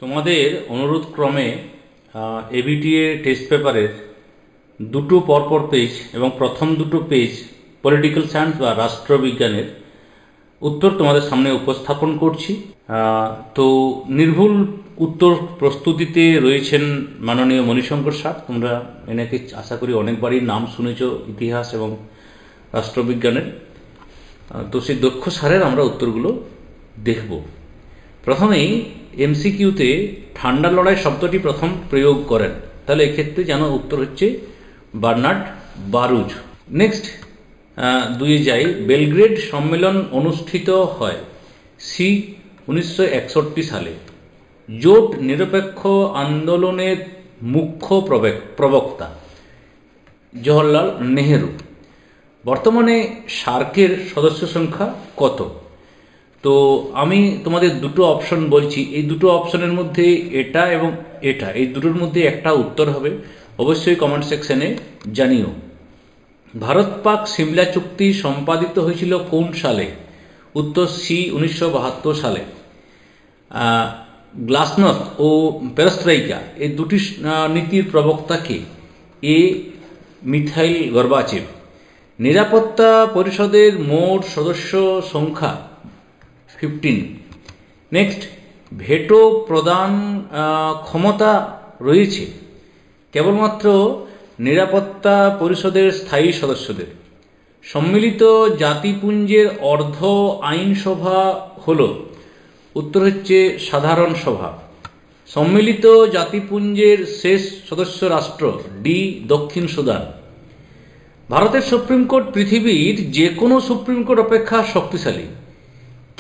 তোমাদের অনুরোধ ক্রমে এবিটিএ টেস্ট পেপারের দুটো পরপর পেজ এবং প্রথম দুটো পেজ পলিটিক্যাল সায়েন্স বা রাষ্ট্রবিজ্ঞানের উত্তর তোমাদের সামনে উপস্থাপন করছি। তো নির্ভুল উত্তর প্রস্তুতিতে রয়েছেন মাননীয় মণিশঙ্কর স্যার। তোমরা এনাকে আশা করি অনেকবারই নাম শুনেছ ইতিহাস এবং রাষ্ট্রবিজ্ঞানের। তো সেই দক্ষ স্যারের আমরা উত্তরগুলো দেখব। প্রথমেই এমসিকিউতে ঠান্ডা লড়াই শব্দটি প্রথম প্রয়োগ করেন, তাহলে এক্ষেত্রে যেন উত্তর হচ্ছে বার্নার্ড বারুচ। নেক্সট দুয়ে যাই, বেলগ্রেড সম্মেলন অনুষ্ঠিত হয় সি 1961 সালে। জোট নিরপেক্ষ আন্দোলনের মুখ্য প্রবক্তা জওহরলাল নেহেরু। বর্তমানে সার্কের সদস্য সংখ্যা কত? তো আমি তোমাদের দুটো অপশন বলছি, এই দুটো অপশনের মধ্যে এটা এবং এটা, এই দুটোর মধ্যে একটা উত্তর হবে। অবশ্যই কমেন্ট সেকশনে জানিও। ভারত পাক সিমলা চুক্তি সম্পাদিত হয়েছিল কোন সালে? উত্তর সি 1972 সালে। গ্লাসnost ও পেরেস্ট্রাইকা এই দুটি নীতির প্রবক্তা কে? এ মিখাইল গর্বাচেভ। নিরাপত্তা পরিষদের মোট সদস্য সংখ্যা 15। নেক্সট, ভেটো প্রদান ক্ষমতা রয়েছে কেবলমাত্র নিরাপত্তা পরিষদের স্থায়ী সদস্যদের। সম্মিলিত জাতিপুঞ্জের অর্ধ আইনসভা হল? উত্তর হচ্ছে সাধারণ সভা। সম্মিলিত জাতিপুঞ্জের শেষ সদস্য রাষ্ট্র ডি দক্ষিণ সুদান। ভারতের সুপ্রিম কোর্ট পৃথিবীর যে কোনো সুপ্রিম কোর্ট অপেক্ষা শক্তিশালী,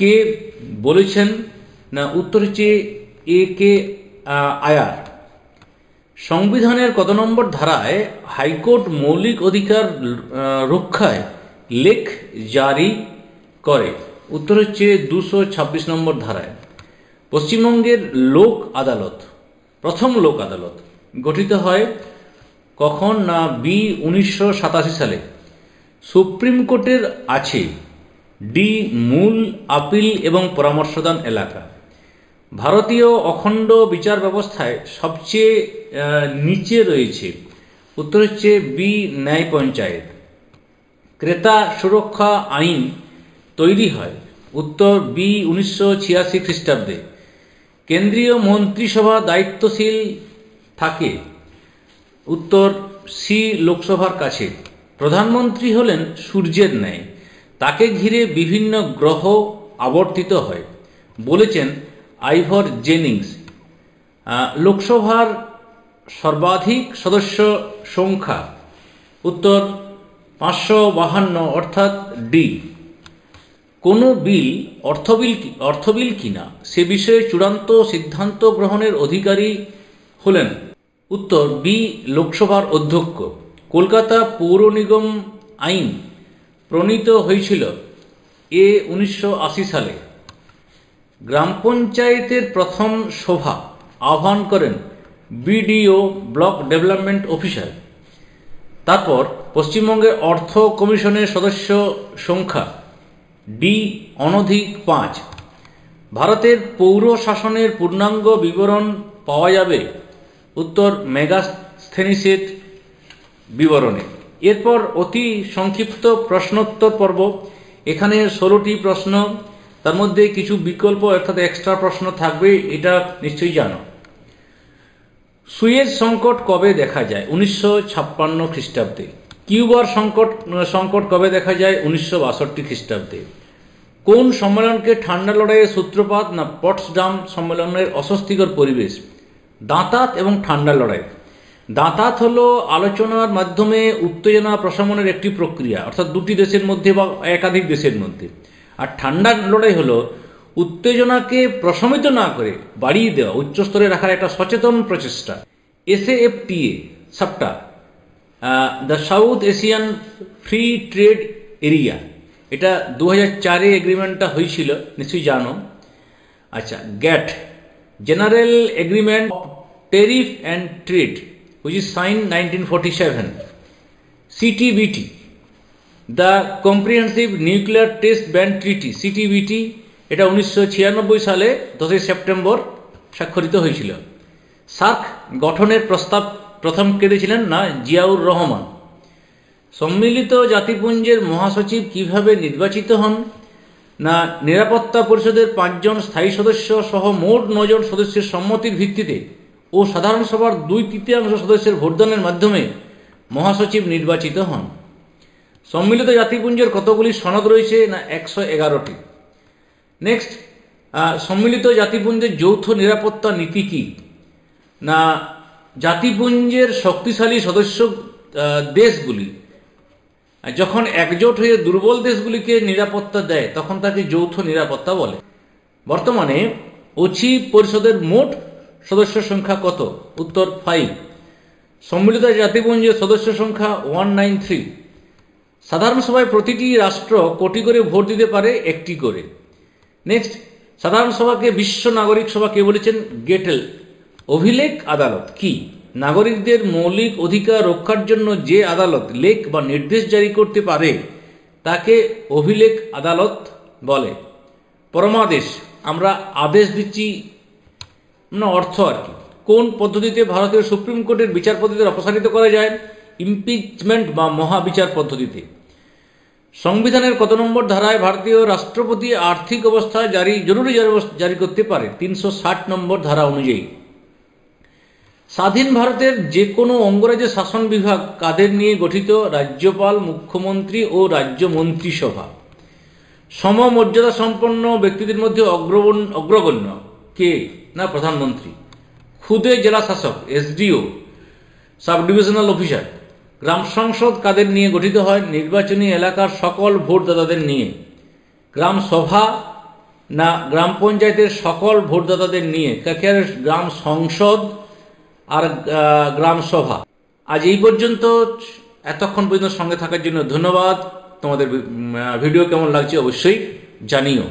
কে বলেছেন? না, উত্তর হচ্ছে এ কে আয়ার। সংবিধানের কত নম্বর ধারায় হাইকোর্ট মৌলিক অধিকার রক্ষায় লেখ জারি করে? উত্তর হচ্ছে 226 নম্বর ধারায়। পশ্চিমবঙ্গের লোক আদালত, প্রথম লোক আদালত গঠিত হয় কখন? না, বি 1987 সালে। সুপ্রিম কোর্টের আছে ডি মূল আপিল এবং পরামর্শদান এলাকা। ভারতীয় অখণ্ড বিচার ব্যবস্থায় সবচেয়ে নিচে রয়েছে? উত্তর হচ্ছে বি ন্যায় পঞ্চায়েত। ক্রেতা সুরক্ষা আইন তৈরি হয়? উত্তর বি 1986 খ্রিস্টাব্দে। কেন্দ্রীয় মন্ত্রিসভা দায়িত্বশীল থাকে? উত্তর সি লোকসভার কাছে। প্রধানমন্ত্রী হলেন সূর্যের ন্যায়, তাকে ঘিরে বিভিন্ন গ্রহ আবর্তিত হয় বলেছেন আইভর জেনিংস। লোকসভার সর্বাধিক সদস্য সংখ্যা? উত্তর 552, অর্থাৎ ডি। কোনো বিল অর্থবিল কিনা সে বিষয়ে চূড়ান্ত সিদ্ধান্ত গ্রহণের অধিকারী হলেন? উত্তর বি লোকসভার অধ্যক্ষ। কলকাতা পৌর নিগম আইন প্রণীত হয়েছিল? এ 1980 সালে। গ্রাম পঞ্চায়েতের প্রথম সভা আহ্বান করেন বিডিও, ব্লক ডেভেলপমেন্ট অফিসার। তারপর পশ্চিমবঙ্গের অর্থ কমিশনের সদস্য সংখ্যা? ডি অনধিক 5। ভারতের পৌর শাসনের পূর্ণাঙ্গ বিবরণ পাওয়া যাবে? উত্তর মেগাস্থেনিসের বিবরণে। এরপর অতি সংক্ষিপ্ত প্রশ্নোত্তর পর্ব। এখানে 16টি প্রশ্ন, তার মধ্যে কিছু বিকল্প অর্থাৎ এক্সট্রা প্রশ্ন থাকবে, এটা নিশ্চয়ই জানো। সুয়েজ সংকট কবে দেখা যায়? 1956 খ্রিস্টাব্দে। কিউবার সংকট কবে দেখা যায়? 1962 খ্রিস্টাব্দে। কোন সম্মেলনকে ঠান্ডা লড়াইয়ের সূত্রপাত? না, পটসডাম সম্মেলনের অস্বস্তিকর পরিবেশ। দাঁতাত এবং ঠান্ডা লড়াই। দাঁতাত হলো আলোচনার মাধ্যমে উত্তেজনা প্রশমনের একটি প্রক্রিয়া, অর্থাৎ দুটি দেশের মধ্যে বা একাধিক দেশের মধ্যে। আর ঠান্ডা লড়াই হলো উত্তেজনাকে প্রশমিত না করে বাড়িয়ে দেওয়া, উচ্চস্তরে রাখার একটা সচেতন প্রচেষ্টা। SAFTA SAFTA, the South Asian free trade area, এটা 2004-এ এগ্রিমেন্টটা হয়েছিল, নিশ্চয়ই জানো। আচ্ছা, GATT, general agreement tariff and trade, which is signed 1947. CTBT, the Comprehensive Nuclear Test Ban Treaty, CTBT, এটা 1996 সালে 10 সেপ্টেম্বর স্বাক্ষরিত হয়েছিল। সার্ক গঠনের প্রস্তাব প্রথম কে দিয়েছিলেন? না, জিয়াউর রহমান। সম্মিলিত জাতিপুঞ্জের মহাসচিব কিভাবে নির্বাচিত হন? না, নিরাপত্তা পরিষদের 5 জন স্থায়ী সদস্য সহ মোট 9 জন সদস্যের সম্মতির ভিত্তিতে ও সাধারণ সভার 2/3 সদস্যের ভোটদানের মাধ্যমে মহাসচিব নির্বাচিত হন। সম্মিলিত জাতিপুঞ্জের কতগুলি সনদ রয়েছে? না, 111টি। নেক্সট, সম্মিলিত জাতিপুঞ্জের যৌথ নিরাপত্তা নীতি কি? না, জাতিপুঞ্জের শক্তিশালী সদস্য দেশগুলি যখন একজোট হয়ে দুর্বল দেশগুলিকে নিরাপত্তা দেয় তখন তাকে যৌথ নিরাপত্তা বলে। বর্তমানে ওছি পরিষদের মোট সদস্য সংখ্যা কত? উত্তর 5। সম্মিলিত জাতিপুঞ্জের সদস্য সংখ্যা 193। সাধারণ সভায় প্রতিটি রাষ্ট্র কোটি করে ভোট দিতে পারে? 1টি করে। নেক্সট, সাধারণ সভাকে বিশ্ব নাগরিক সভা কে বলেছেন? গেটেল। অভিলেখ আদালত কি? নাগরিকদের মৌলিক অধিকার রক্ষার জন্য যে আদালত লেখ বা নির্দেশ জারি করতে পারে তাকে অভিলেখ আদালত বলে। পরমাদেশ, আমরা আদেশ দিচ্ছি না অর্থ আর কি। কোন পদ্ধতিতে ভারতীয় সুপ্রিম কোর্টের বিচারপতিদের অপসারিত করা যায়? ইমপিচমেন্ট বা মহাবিচার পদ্ধতিতে। সংবিধানের কত নম্বর ধারায় ভারতীয় রাষ্ট্রপতি আর্থিক অবস্থা জরুরি জারি করতে পারে? 360 নম্বর ধারা অনুযায়ী। স্বাধীন ভারতের যে কোনো অঙ্গরাজ্যের শাসন বিভাগ কাদের নিয়ে গঠিত? রাজ্যপাল, মুখ্যমন্ত্রী ও রাজ্য মন্ত্রিসভা। সমমর্যাদা সম্পন্ন ব্যক্তিদের মধ্যে অগ্রগণ্য কে? না, প্রধানমন্ত্রী। খুদে জেলা শাসক, এসডিও, সাব ডিভিশনাল অফিসার। গ্রাম সংসদ কাদের নিয়ে গঠিত হয়? নির্বাচনী এলাকার সকল ভোটদাতাদের নিয়ে। গ্রাম সভা, না গ্রাম পঞ্চায়েতের সকল ভোটদাতাদের নিয়ে। গ্রাম সংসদ আর গ্রাম সভা। আজ এই পর্যন্ত। এতক্ষণ পর্যন্ত সঙ্গে থাকার জন্য ধন্যবাদ। তোমাদের ভিডিও কেমন লাগছে অবশ্যই জানিও।